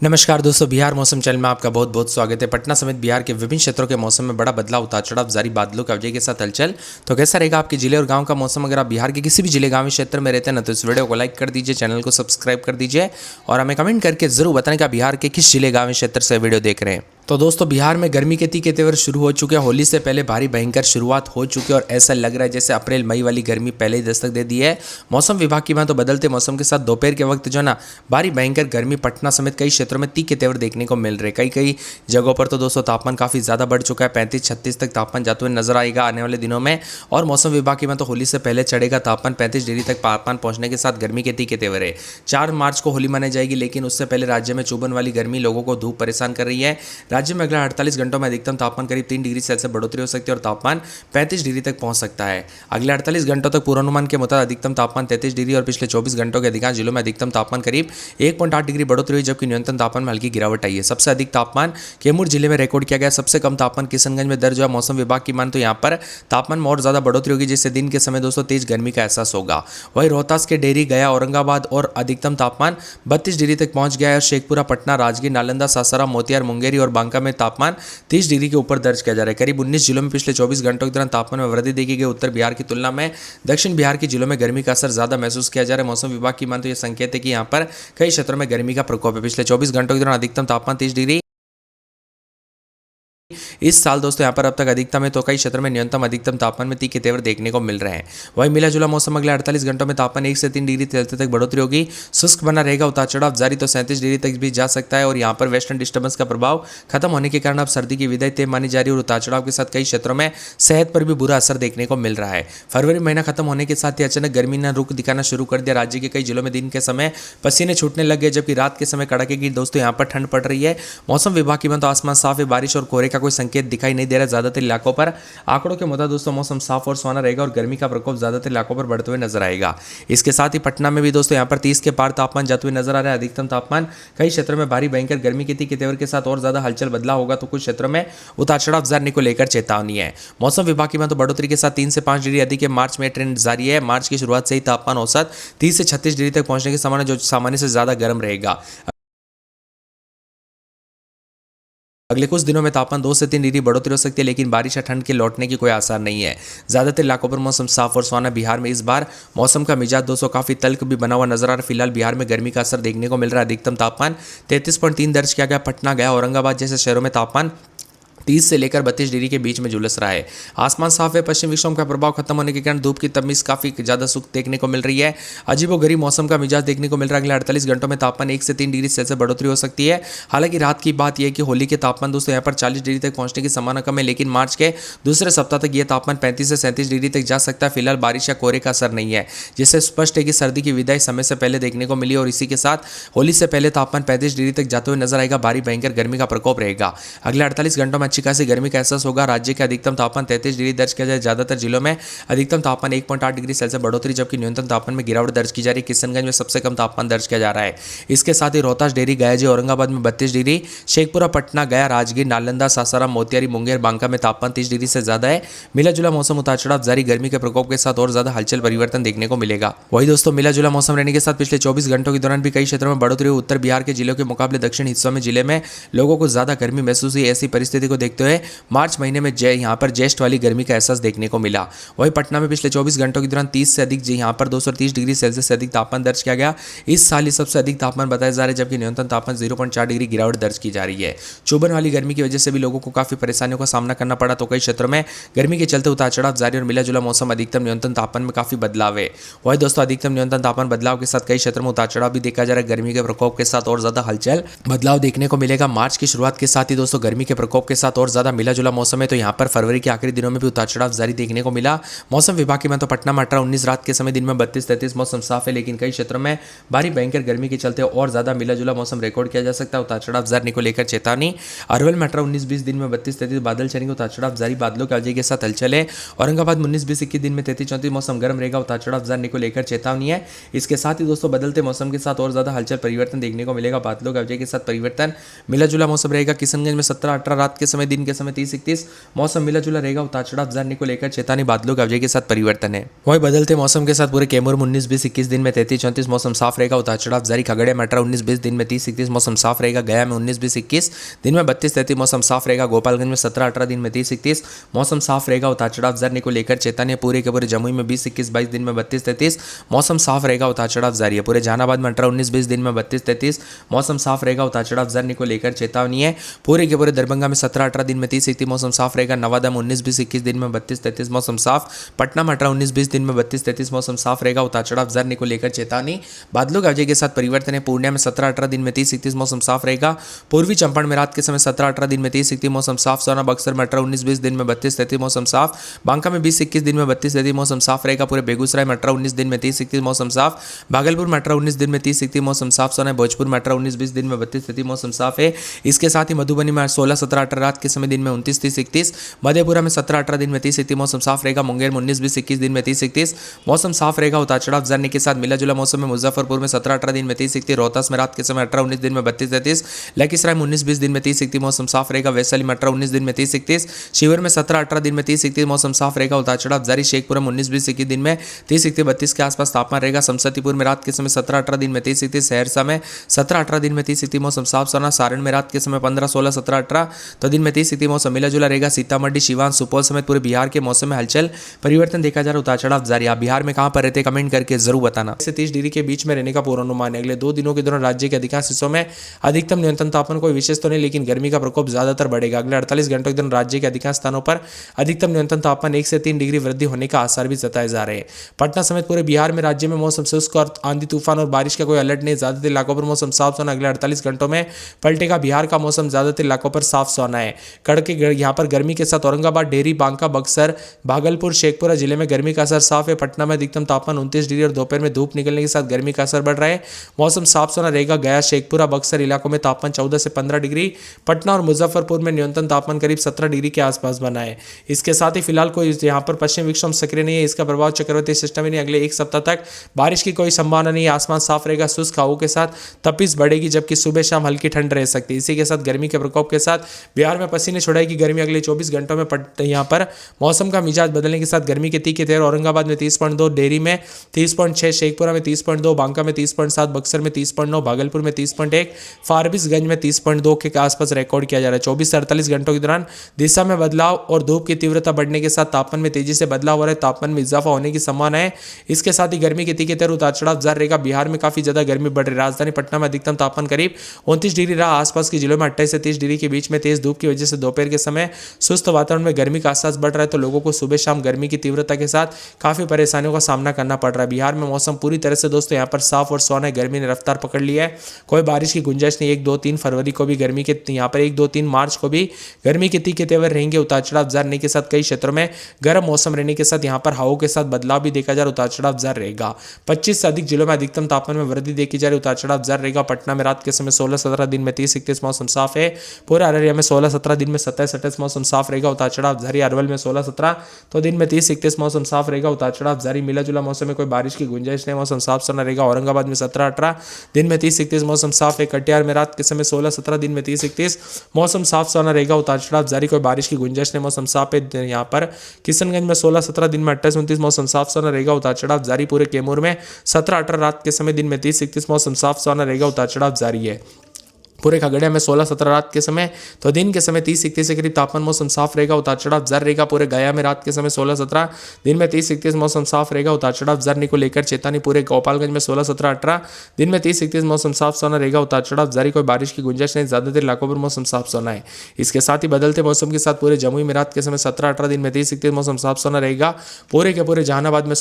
नमस्कार दोस्तों, बिहार मौसम चैनल में आपका बहुत बहुत स्वागत है। पटना समेत बिहार के विभिन्न क्षेत्रों के मौसम में बड़ा बदलाव, उतार चढ़ाव जारी, बादलों के अवजय के साथ हलचल। तो कैसा रहेगा आपके जिले और गांव का मौसम? अगर आप बिहार के किसी भी जिले गांव क्षेत्र में रहते हैं ना, तो इस वीडियो को लाइक कर दीजिए, चैनल को सब्सक्राइब कर दीजिए और हमें कमेंट करके जरूर बताएं कि आप बिहार के किस जिले गांव क्षेत्र से वीडियो देख रहे हैं। तो दोस्तों, बिहार में गर्मी के तीखे तेवर शुरू हो चुके हैं। होली से पहले भारी भयंकर शुरुआत हो चुकी है और ऐसा लग रहा है जैसे अप्रैल मई वाली गर्मी पहले ही दस्तक दे दी है। मौसम विभाग की बात तो बदलते मौसम के साथ दोपहर के वक्त जो है ना, भारी भयंकर गर्मी पटना समेत कई क्षेत्रों में तीखे तेवर देखने को मिल रहे। कई जगहों पर तो दोस्तों तापमान काफ़ी ज़्यादा बढ़ चुका है, 35-36 तक तापमान जाते हुए नजर आएगा आने वाले दिनों में। और मौसम विभाग की बात तो होली से पहले चढ़ेगा तापमान, 35 डिग्री तक तापमान पहुंचने के साथ गर्मी के तीखे तेवर है। 4 मार्च को होली मनाई जाएगी, लेकिन उससे पहले राज्य में चुभन वाली गर्मी लोगों को धूप परेशान कर रही है। राज्य में अगले 48 घंटों में अधिकतम तापमान करीब 3 डिग्री सेल्सियस बढ़ोतरी हो सकती है और तापमान 35 डिग्री तक पहुंच सकता है। अगले 48 घंटों तक पूर्वानुमान के मुताबिक अधिकतम तापमान 33 डिग्री और पिछले 24 घंटों के अधिकांश जिलों में अधिकतम तापमान करीब 1.8 डिग्री बढ़ोतरी हुई, जबकि न्यूनतम तापमान में हल्की गिरावट आई है। सबसे अधिक तापमान कैमूर जिले में रिकॉर्ड किया गया, सबसे कम तापमान किशनगंज में दर्ज हुआ। मौसम विभाग की मान तो यहाँ पर तापमान में और ज्यादा बढ़ोतरी होगी, जिससे दिन के समय दोस्तों तेज गर्मी का एहसास होगा। वहीं रोहतास के डेरी, गया, औरंगाबाद और अधिकतम तापमान 32 डिग्री तक पहुंच गया है। शेखपुरा, पटना, राजगीर, नालंदा, सासाराम, मोतिहार, मुंगेरी और बांका में तापमान 30 डिग्री के ऊपर दर्ज किया जा रहा है। करीब 19 जिलों में पिछले 24 घंटों के दौरान तापमान में वृद्धि देखी गई। उत्तर बिहार की तुलना में दक्षिण बिहार के जिलों में गर्मी का असर ज्यादा महसूस किया जा रहा है। मौसम विभाग की मान तो यह संकेत है कि यहाँ पर कई क्षेत्रों में गर्मी का प्रकोप है। पिछले 24 घंटों के दौरान अधिकतम तापमान 30 डिग्री इस साल दोस्तों यहाँ पर अब तक अधिकतम है, तो कई क्षेत्रों में न्यूनतम अधिकतम तापमान में तीखे तेवर देखने को मिल रहे हैं। वहीं मिला जुला मौसम अगले 48 घंटों में तापमान 1 से 3 डिग्री सेल्सियस तक बढ़ोतरी होगी। शुष्क बना रहेगा, उतार चढ़ाव जारी, तो 37 डिग्री तक भी जा सकता है। और यहाँ पर वेस्टर्न डिस्टर्बेंस का प्रभाव खत्म होने के कारण अब सर्दी की विदाई तय मानी जा रही है और उतार चढ़ाव के साथ कई क्षेत्रों में सेहत पर भी बुरा असर देखने को मिल रहा है। फरवरी महीना खत्म होने के साथ ही अचानक गर्मी ने रुख दिखाना शुरू कर दिया। राज्य के कई जिलों में दिन के समय पसीने छूटने लग गए, जबकि रात के समय कड़ाके की दोस्तों यहाँ पर ठंड पड़ रही है। मौसम विभाग की बात तो आसमान साफ है, बारिश और कोहरे का कोई संकेत दिखाई नहीं दे रहा। ज्यादातर इलाकों पर आंकड़ों के मुताबिक दोस्तों मौसम साफ और सुहाना रहेगा और गर्मी का प्रकोप ज्यादातर इलाकों पर बढ़ते हुए नजर आएगा। इसके साथ ही पटना में भी दोस्तों यहाँ पर 30 के पार तापमान जाते हुए नजर आ रहा है। अधिकतम तापमान कई क्षेत्रों में भारी भयंकर गर्मी के तीखे तेवर के साथ और ज्यादा हलचल बदलाव होगा, तो कुछ क्षेत्रों में उतार चढ़ाव जारी को लेकर चेतावनी है। मौसम विभाग की बात तो बढ़ोतरी के साथ 3 से 5 डिग्री अधिक है। मार्च में ट्रेंड जारी है। मार्च की शुरुआत से ही तापमान औसत 30 से 36 डिग्री तक पहुंचने की संभावना, जो सामान्य से ज्यादा गर्म रहेगा। अगले कुछ दिनों में तापमान 2 से 3 डिग्री बढ़ोतरी हो सकती है, लेकिन बारिश या ठंड के लौटने की कोई आसार नहीं है। ज्यादातर इलाकों पर मौसम साफ और सुहाना। बिहार में इस बार मौसम का मिजाज दोस्तों काफी तल्ख भी बना हुआ नजर आ रहा है। फिलहाल बिहार में गर्मी का असर देखने को मिल रहा है। अधिकतम तापमान 33.3 दर्ज किया गया। पटना, गया, औरंगाबाद जैसे शहरों में तापमान 30 से लेकर 32 डिग्री के बीच में झुलस रहा है। आसमान साफ है। पश्चिम विक्षोभ का प्रभाव खत्म होने के कारण धूप की तमीज काफी ज्यादा सुख देखने को मिल रही है। अजीबोगरीब मौसम का मिजाज देखने को मिल रहा है। अगले 48 घंटों में तापमान 1 से 3 डिग्री सेल्सियस बढ़ोतरी हो सकती है। हालांकि रात की बात यह है कि होली के तापमान दोस्तों यहाँ पर 40 डिग्री तक पहुंचने की संभावना कम है, लेकिन मार्च के दूसरे सप्ताह तक यह तापमान 35 से 37 डिग्री तक जा सकता है। फिलहाल बारिश या कोहरे का असर नहीं है, जिससे स्पष्ट है कि सर्दी की विदाई समय से पहले देखने को मिली और इसी के साथ होली से पहले तापमान 35 डिग्री तक जाते हुए नजर आएगा। भारी भयंकर गर्मी का प्रकोप रहेगा। अगले 48 घंटों में अच्छी खासी गर्मी का होगा। राज्य के अधिकतम तापमान 33 डिग्री दर्ज किया जाए। ज्यादातर जिलों में अधिकतम तापमान 1.8 डिग्री सेल्सियस बढ़ोतरी, जबकि न्यूनतम तापमान में गिरावट दर्ज की जा रही है। किशनगंज में सबसे कम तापमान दर्ज किया जा रहा है। इसके साथ ही रोहतास, डेरी, गया, औरंगाबाद में 32 डिग्री, शेखपुरा, पटना, गया, राजगीर, नालंदा, सासाराम, मोतिहारी, मुंगेर, बांका में तापमान 30 डिग्री से ज्यादा है। मिला जुला मौसम, उतार चढ़ाव जारी, गर्मी के प्रकोप के साथ और ज्यादा हलचल परिवर्तन देखने को मिलेगा। वही दोस्तों मिला जुला मौसम रहने के साथ पिछले 24 घंटों के दौरान भी कई क्षेत्रों में बढ़ोतरी हुई। उत्तर बिहार के जिलों के मुकाबले दक्षिण हिस्सों में जिले में लोगों को ज्यादा गर्मी महसूस हुई। ऐसी परिस्थिति को देखते हुए मार्च महीने में यहाँ पर ज्येष्ठ वाली गर्मी का एहसास देखने को मिला। वहीं पटना में पिछले 24 घंटों के दौरान 30 से अधिक यहाँ पर 230 डिग्री सेल्सियस से अधिक तापमान दर्ज किया गया। इस साल ही सबसे अधिक तापमान बताया जा रहा है, जबकि न्यूनतम तापमान 0.4 डिग्री गिरावट दर्ज की जा रही है। चुभन वाली गर्मी की वजह से भी लोगों को काफी परेशानियों का सामना करना पड़ा, तो कई क्षेत्रों में गर्मी के चलते उतार चढ़ाव जारी और मिला जुला मौसम। अधिकतम न्यूनतम तापमान में काफी बदलाव है। वही दोस्तों अधिकतम न्यूनतम तापमान बदलाव के साथ कई क्षेत्रों में उतार चढ़ाव भी देखा जा रहा है। गर्मी के प्रकोप के साथ और ज्यादा हलचल बदलाव देखने को मिलेगा। मार्च की शुरुआत के साथ ही दोस्तों गर्मी के प्रकोप के साथ और ज्यादा मिला जुला मौसम है, तो यहाँ पर फरवरी के आखिरी दिनों में भी उतार चढ़ाव जारी देखने को मिला। मौसम विभाग की बात तो पटना में 18-19 रात के समय दिन में 32-33 मौसम साफ है, लेकिन कई क्षेत्रों में भारी भयंकर गर्मी के चलते और ज्यादा मिला जुला मौसम रिकॉर्ड किया जा सकता है। उतार चढ़ाव जारी को लेकर चेतावनी। अरवल में 18-19-20 दिन में 32-33 बादल चलेंगे, उतार चढ़ाव जारी, बादलों के अवजय के साथ हलचल है। औरंगाबाद 19-20-21 दिन में 33-34 मौसम गर्म रहेगा, उतार चढ़ाव जारी को लेकर चेतावनी है। इसके साथ ही दोस्तों बदलते मौसम के साथ और ज्यादा हलचल परिवर्तन देखने को मिलेगा। बादलों के अवजय के साथ परिवर्तन, मिला जुला मौसम रहेगा। किशनगंज में 17-18 रात के समय समय दिन के समय 30-31 मौसम मिला जुला रहेगा, उतार चढ़ाव जरने को लेकर चेतावनी, बादलों के अवजय के साथ परिवर्तन है। वही बदलते मौसम के साथ पूरे कैमूर में 19-20-21 दिन में 33-34 मौसम साफ रहेगा, उतार चढ़ाव जारी। खगड़िया में 18-19-20 दिन में 30-31 मौसम साफ रहेगा। गया में 19-20-21 दिन में 32-33 मौसम साफ रहेगा। गोपालगंज में 17-18 दिन में 30-31 मौसम साफ रहेगा, उतार चढ़ाव जरने को लेकर चेतावनी। पूरे के पूरे जमुई में 20-21-22 दिन में 32-33 मौसम साफ रहेगा, उतार चढ़ाव जारी है। पूरे जहानाबाद में 18-19-20 दिन में 32-33 मौसम साफ रहेगा, उतार चढ़ाव जरने को लेकर चेतावनी है। पूरे के पूरे दरभंगा में 17-18 दिन में 30-31 मौसम साफ रहेगा। नवादा में 19-20-21 दिन में 32-33 मौसम साफ। पटना में 18-19-20 दिन में 32-33 मौसम साफ रहेगा, उतार चढ़ाव जरने को लेकर चेतावनी, बादलों के अवजय के साथ परिवर्तन है। पूर्णिया में 17-18 दिन में 30-31 मौसम साफ रहेगा। पूर्वी चंपारण में रात के समय 17-18 दिन में 30-31 मौसम साफ। सोना बक्सर में 18-19-20 दिन में 32-33 मौसम साफ। बांका में 20-21 दिन में 32-33 मौसम साफ रहेगा। पूरे बेगूसराय में 18-19 दिन में 30-31 मौसम साफ। भागलपुर में 18-19 दिन में 30-31 मौसम साफ। सोना भोजपुर में 18-19-20 दिन में 32-33 मौसम साफ है। इसके साथ ही मधुबनी में 16-17-18 रात के समय दिन में 29-30-31। मधेपुरा में 17-18 दिन में 30-31 मौसम साफ रहेगा। मुंगेर में 19-20-21 दिन में 30-31 मौसम साफ रहेगा, उतार चढ़ाव जरने के साथ मिला जुला मौसम है। मुजफ्फरपुर में 17-18 दिन में 30-31। रोहतास में रात के समय 18-19 दिन में 32-33। लखीसराय में 19-20 दिन में 30-31 मौसम साफ रहेगा। वैशाली में 18-19 दिन में 30-31। शिवहर में 17-18 दिन में 30-31 मौसम साफ रहेगा, उतार चढ़ाव जारी। शेखपुरा में 19-20-21 दिन में 30-32 के आसपास तापमान रहेगा। समस्तीपुर में रात के समय 17-18 दिन में 30-31। सहरसा में 17-18 दिन में 30-31 मौसम साफ। सोना सारण में रात के समय 15-16-17-18 तो दिन में 30-31 मौसम मिला जुला रहेगा। सीतामढ़ी, सिवान, सुपौल समेत पूरे बिहार के मौसम में हलचल परिवर्तन देखा जा रहा है, उतार चढ़ाव जारी। आप बिहार में कहां पर रहते कमेंट करके जरूर बताना। 30 डिग्री के बीच में रहने का पूर्वानुमान है। अगले 2 दिनों के दौरान राज्य के अधिकांश हिस्सों में अधिकतम न्यूनतम तापमान कोई विशेष तो नहीं, लेकिन गर्मी का प्रकोप ज्यादातर बढ़ेगा। अगले 48 घंटों के दौरान राज्य के अधिकांश स्थानों पर अधिकतम न्यूनतम तापमान 1 से 3 डिग्री वृद्धि होने का आसार भी जताए जा रहे हैं। पटना समेत पूरे बिहार में राज्य में मौसम शुष्क और आंधी तूफान और बारिश का कोई अलर्ट नहीं। ज्यादातर इलाकों पर मौसम साफ होना। अगले 48 घंटों में पलटेगा। बिहार का मौसम ज्यादातर इलाकों पर साफ सोना है। कड़के यहाँ पर गर्मी के साथ औरंगाबाद, डेहरी, बांका, बक्सर, भागलपुर, शेखपुरा जिले में गर्मी का असर साफ है। पटना में अधिकतम तापमान 29 डिग्री और दोपहर में धूप निकलने के साथ गर्मी का असर बढ़ रहा है। मौसम साफ सोना रहेगा। गया, शेखपुरा, बक्सर इलाकों में तापमान 14 से 15 डिग्री। पटना और मुजफ्फरपुर में न्यूनतम तापमान करीब 17 डिग्री के आसपास बना है। इसके साथ ही फिलहाल कोई यहाँ पर पश्चिम विक्षोभ सक्रिय नहीं है। इसका प्रभाव चक्रवाती सिस्टम ही नहीं। अगले 1 सप्ताह तक बारिश की कोई संभावना नहीं है। आसमान साफ रहेगा। शुष्क हवाओं के साथ तपिश बढ़ेगी, जबकि सुबह शाम हल्की ठंड रह सकती है। इसी के साथ गर्मी के प्रकोप के साथ बिहार में पसीने छुड़ाएगी गर्मी। अगले 24 घंटों में यहाँ पर मौसम का मिजाज बदलने के साथ गर्मी के तीखे तेवर। औरंगाबाद में 30.2, डेहरी में 30.6, शेखपुरा में 30.2, बांका में 30.7, बक्सर में 30.9, भागलपुर में 30.1, फारबिसगंज में 30.2 के आसपास रिकॉर्ड किया जा रहा है। 24 से 48 घंटों के दौरान दिशा में बदलाव और धूप की तीव्रता बढ़ने के साथ तापमान में तेजी से बदलाव हो रहा है। तापमान में इजाफा होने की संभावना है। इसके साथ ही गर्मी के तीखे तेवर, उतार चढ़ाव जारी रहेगा। बिहार में काफी ज्यादा गर्मी बढ़ रही है। राजधानी पटना में अधिकतम तापमान करीब 29 डिग्री रहा। आसपास के जिलों में 28 से 30 डिग्री के बीच में तेज धूप की वजह से दोपहर के समय सुस्त वातावरण में गर्मी का एहसास बढ़ रहा है, तो लोगों को सुबह शाम गर्मी की तीव्रता के साथ काफी परेशानियों का सामना करना पड़ रहा है। बिहार में मौसम पूरी तरह से दोस्तों यहाँ पर साफ और सुहाना है। गर्मी ने रफ्तार पकड़ ली है। कोई बारिश की गुंजाइश नहीं। 1, 2, 3 फरवरी को भी गर्मी के यहाँ पर 1, 2, 3 मार्च को भी गर्मी के तीखे तेवर रहेंगे। उतार चढ़ाव जारी के साथ कई क्षेत्रों में गर्म मौसम रहने के साथ यहाँ पर हवाओं के साथ बदलाव भी देखा जा रहा है। उतार चढ़ाव जारी रहेगा। 25 से अधिक जिलों में अधिकतम तापमान में वृद्धि देखी जा रही है। उतार चढ़ाव जारी रहेगा। पटना में रात के समय 16-17 दिन में 30-31 मौसम साफ है। पूरे अररिया में 16-17 दिन में 27-28 मौसम साफ रहेगा। उतार चढ़ाव जारी। अरवल में 16-17 तो दिन में 30-31 मौसम साफ रहेगा। उतार चढ़ाव जारी। मिला जुला मौसम में कोई बारिश की गुंजाइश नहीं। मौसम साफ सुना रहेगा। औरंगाबाद में 17-18 दिन में 30-31 मौसम साफ है। कटिहार में रात के समय 16-17 दिन में 30-31 मौसम साफ सुना रहेगा। उतार चढ़ाव जारी। कोई बारिश की गुंजाइश नहीं। मौसम साफ है। यहाँ पर किशनगंज में 16-17 दिन में 28-29 मौसम साफ सुना रहेगा। उतार चढ़ाव जारी। पूरे कैमूर में 17-18 रात के समय दिन में 30-31 मौसम साफ सुना रहेगा। उतार चढ़ाव जारी है। पूरे खगड़िया में 16-17 रात के समय तो दिन के समय 30-31 के करीब तापमान मौसम साफ रहेगा। उतार चढ़ाव जारी रहेगा। पूरे गया में रात के समय 16-17 दिन में 30-31 मौसम साफ रहेगा। उतार चढ़ाव जारी को लेकर चेतावनी। पूरे गोपालगंज में 16-17-18 दिन में 30-31 मौसम साफ सोना रहेगा। उतार चढ़ाव जारी। कोई बारिश की गुंजाइश नहीं। ज्यादातर इलाकों पर मौसम साफ सोना है। इसके साथ ही बदलते मौसम के साथ पूरे जमुई में रात के समय 17-18 दिन में 30-31 मौसम साफ सोना रहेगा। पूरे के पूरे जहानाबाद में